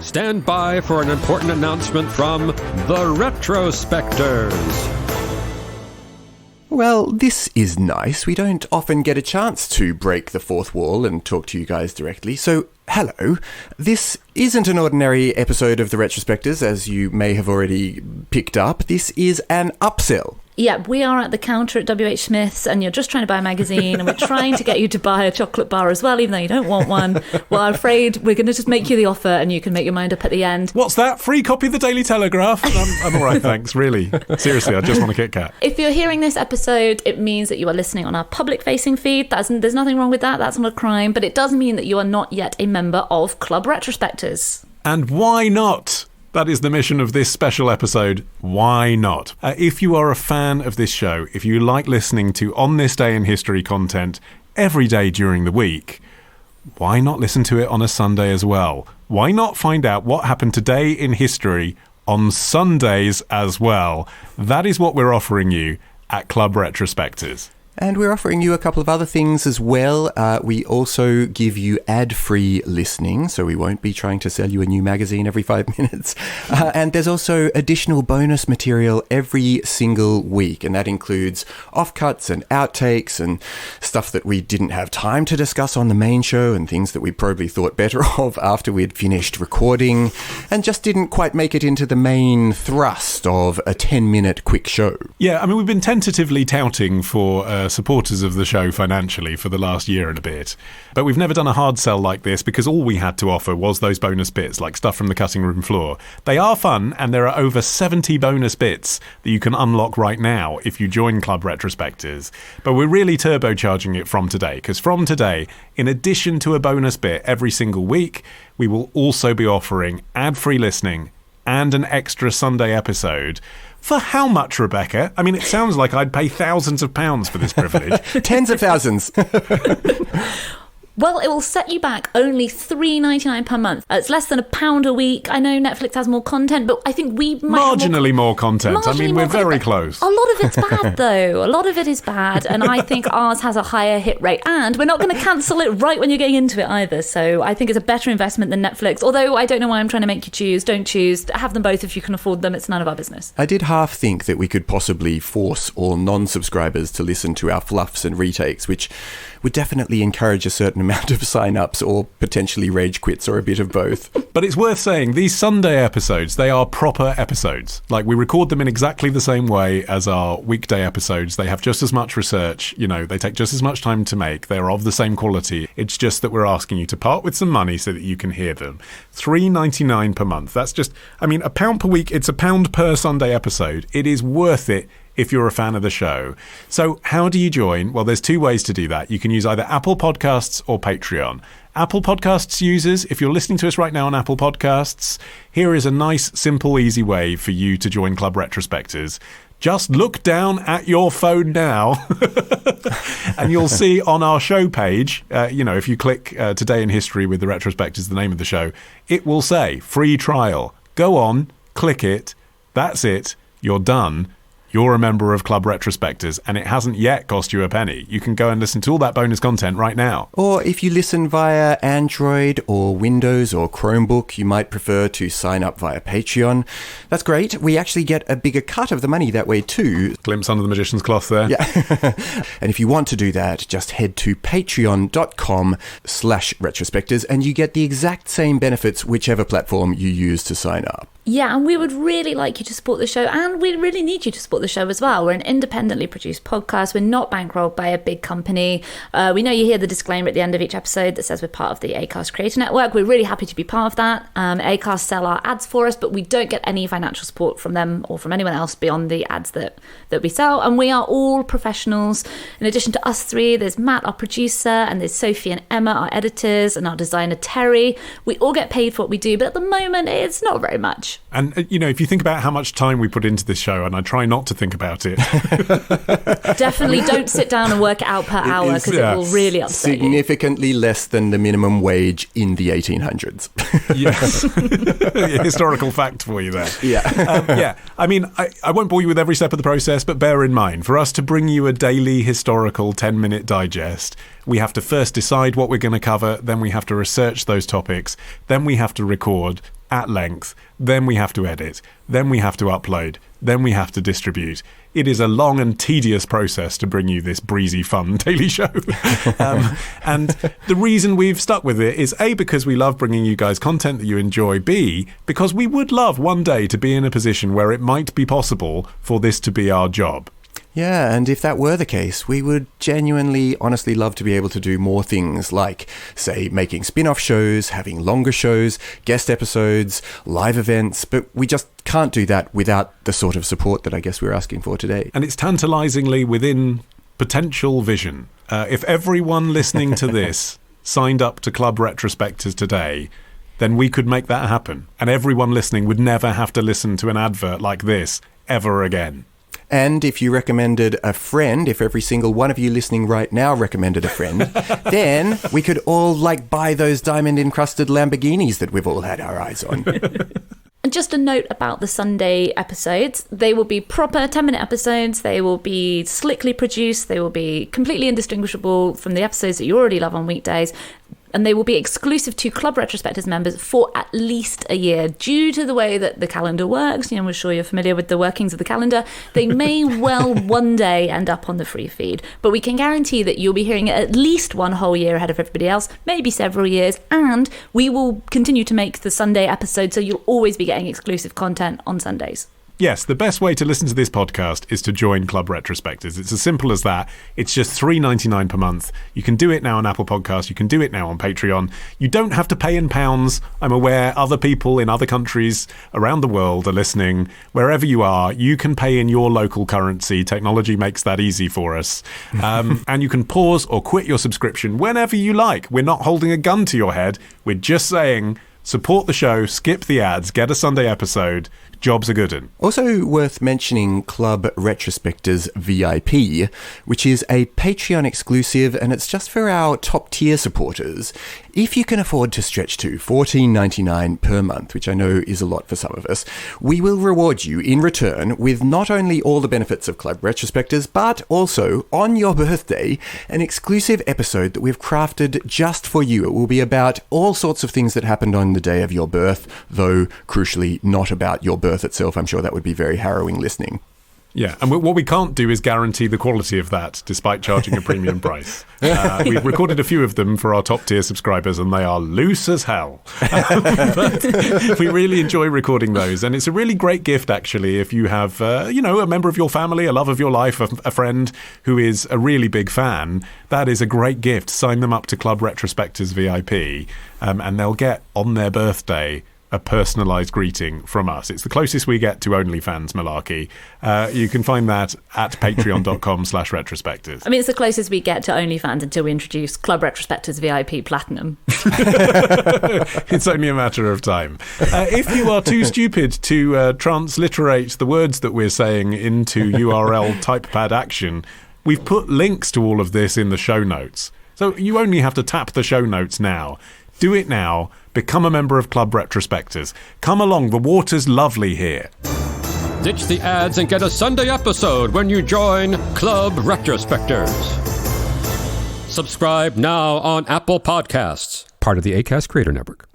Stand by for an important announcement from the Retrospectors. Well, this is nice. We don't often get a chance to break the fourth wall and talk to you guys directly. So, hello. This isn't an ordinary episode of the Retrospectors, as you may have already picked up. This is an upsell. Yeah, we are at the counter at WH Smith's and you're just trying to buy a magazine and we're trying to get you to buy a chocolate bar as well, even though you don't want one. Well, I'm afraid we're going to just make you the offer and you can make your mind up at the end. What's that? Free copy of the Daily Telegraph? I'm all right, thanks, really. Seriously, I just want a Kit Kat. If you're hearing this episode, it means that you are listening on our public-facing feed. There's nothing wrong with that. That's not a crime. But it does mean that you are not yet a member of Club Retrospectors. And why not? That is the mission of this special episode. Why not? If you are a fan of this show, if you like listening to On This Day in History content every day during the week, why not listen to it on a Sunday as well? Why not find out what happened today in history on Sundays as well? That is what we're offering you at Club Retrospectors. And we're offering you a couple of other things as well. We also give you ad-free listening, so we won't be trying to sell you a new magazine every 5 minutes. And there's also additional bonus material every single week, and that includes offcuts and outtakes and stuff that we didn't have time to discuss on the main show and things that we probably thought better of after we'd finished recording and just didn't quite make it into the main thrust of a 10-minute quick show. Yeah, I mean, we've been tentatively touting for supporters of the show financially for the last year and a bit. But we've never done a hard sell like this because all we had to offer was those bonus bits, like stuff from the cutting room floor. They are fun, and there are over 70 bonus bits that you can unlock right now if you join Club Retrospectors. But we're really turbocharging it from today, because from today, in addition to a bonus bit every single week, we will also be offering ad-free listening and an extra Sunday episode. For how much, Rebecca? I mean, it sounds like I'd pay thousands of pounds for this privilege. Tens of thousands. Well, it will set you back only $3.99 per month. It's less than £1 a week. I know Netflix has more content, but I think we might marginally more content. I mean, we're very close. A lot of it's bad, though. A lot of it is bad, and I think ours has a higher hit rate. And we're not going to cancel it right when you're getting into it either. So I think it's a better investment than Netflix. Although I don't know why I'm trying to make you choose. Don't choose. Have them both if you can afford them. It's none of our business. I did half think that we could possibly force all non-subscribers to listen to our fluffs and retakes, which would definitely encourage a certain amount of sign-ups or potentially rage quits or a bit of both. But it's worth saying, these Sunday episodes, they are proper episodes. Like, we record them in exactly the same way as our weekday episodes. They have just as much research, you know, they take just as much time to make. They're of the same quality. It's just that we're asking you to part with some money so that you can hear them. $3.99 per month. That's just, I mean, £1 per week. It's £1 per Sunday episode. It is worth it if you're a fan of the show. So how do you join? Well, there's two ways to do that. You can use either Apple Podcasts or Patreon. Apple Podcasts users, if you're listening to us right now on Apple Podcasts, here is a nice, simple, easy way for you to join Club Retrospectors. Just look down at your phone now and you'll see on our show page, if you click Today in History with the Retrospectors, the name of the show, it will say free trial. Go on, click it. That's it. You're done. You're a member of Club Retrospectors, and it hasn't yet cost you a penny. You can go and listen to all that bonus content right now. Or if you listen via Android or Windows or Chromebook, you might prefer to sign up via Patreon. That's great. We actually get a bigger cut of the money that way too. Glimpse under the magician's cloth there. Yeah. And if you want to do that, just head to patreon.com/retrospectors and you get the exact same benefits whichever platform you use to sign up. Yeah, and we would really like you to support the show, and we really need you to support the show as well. We're an independently produced podcast. We're not bankrolled by a big company. We know you hear the disclaimer at the end of each episode that says we're part of the Acast Creator Network. We're really happy to be part of that. Acast sell our ads for us, but we don't get any financial support from them or from anyone else beyond the ads that we sell. And we are all professionals. In addition to us three, there's Matt, our producer, and there's Sophie and Emma, our editors, and our designer, Terry. We all get paid for what we do, but at the moment, it's not very much. And, if you think about how much time we put into this show, and I try not to think about it. Definitely don't sit down and work it out per hour, because it will really upset significantly you. Less than the minimum wage in the 1800s. Yes. Historical fact for you there. Yeah. I mean, I won't bore you with every step of the process, but bear in mind, for us to bring you a daily historical 10-minute digest, We have to first decide what we're going to cover, then we have to research those topics, then we have to record at length, then we have to edit, then we have to upload, then we have to distribute. It is a long and tedious process to bring you this breezy, fun daily show. And the reason we've stuck with it is A, because we love bringing you guys content that you enjoy, B, because we would love one day to be in a position where it might be possible for this to be our job. Yeah, and if that were the case, we would genuinely, honestly love to be able to do more things like, say, making spin-off shows, having longer shows, guest episodes, live events, but we just can't do that without the sort of support that I guess we're asking for today. And it's tantalizingly within potential vision. If everyone listening to this signed up to Club Retrospectors today, then we could make that happen. And everyone listening would never have to listen to an advert like this ever again. And if you recommended a friend, if every single one of you listening right now recommended a friend, then we could all buy those diamond-encrusted Lamborghinis that we've all had our eyes on. And just a note about the Sunday episodes. They will be proper 10-minute episodes. They will be slickly produced. They will be completely indistinguishable from the episodes that you already love on weekdays. And they will be exclusive to Club Retrospectors members for at least a year. Due to the way that the calendar works, we're sure you're familiar with the workings of the calendar, they may well one day end up on the free feed. But we can guarantee that you'll be hearing it at least one whole year ahead of everybody else, maybe several years, and we will continue to make the Sunday episode, so you'll always be getting exclusive content on Sundays. Yes, the best way to listen to this podcast is to join Club Retrospectors. It's as simple as that. It's just $3.99 per month. You can do it now on Apple Podcasts. You can do it now on Patreon. You don't have to pay in pounds. I'm aware other people in other countries around the world are listening. Wherever you are, you can pay in your local currency. Technology makes that easy for us. And you can pause or quit your subscription whenever you like. We're not holding a gun to your head. We're just saying, support the show, skip the ads, get a Sunday episode. Jobs are good. Also worth mentioning Club Retrospectors VIP, which is a Patreon exclusive, and it's just for our top tier supporters. If you can afford to stretch to $14.99 per month, which I know is a lot for some of us, we will reward you in return with not only all the benefits of Club Retrospectors, but also, on your birthday, an exclusive episode that we've crafted just for you. It will be about all sorts of things that happened on the day of your birth, though crucially not about your birth itself. I'm sure that would be very harrowing listening. Yeah, and what we can't do is guarantee the quality of that, despite charging a premium price. We've recorded a few of them for our top-tier subscribers, and they are loose as hell. But we really enjoy recording those, and it's a really great gift, actually, if you have, a member of your family, a love of your life, a friend who is a really big fan. That is a great gift. Sign them up to Club Retrospectors VIP, and they'll get, on their birthday, a personalised greeting from us. It's the closest we get to OnlyFans malarkey. You can find that at patreon.com/retrospectors. I mean, it's the closest we get to OnlyFans until we introduce Club Retrospectors VIP Platinum. It's only a matter of time. If you are too stupid to transliterate the words that we're saying into URL typepad action, we've put links to all of this in the show notes. So you only have to tap the show notes now. Do it now. Become a member of Club Retrospectors. Come along, the water's lovely here. Ditch the ads and get a Sunday episode when you join Club Retrospectors. Subscribe now on Apple Podcasts, part of the Acast Creator Network.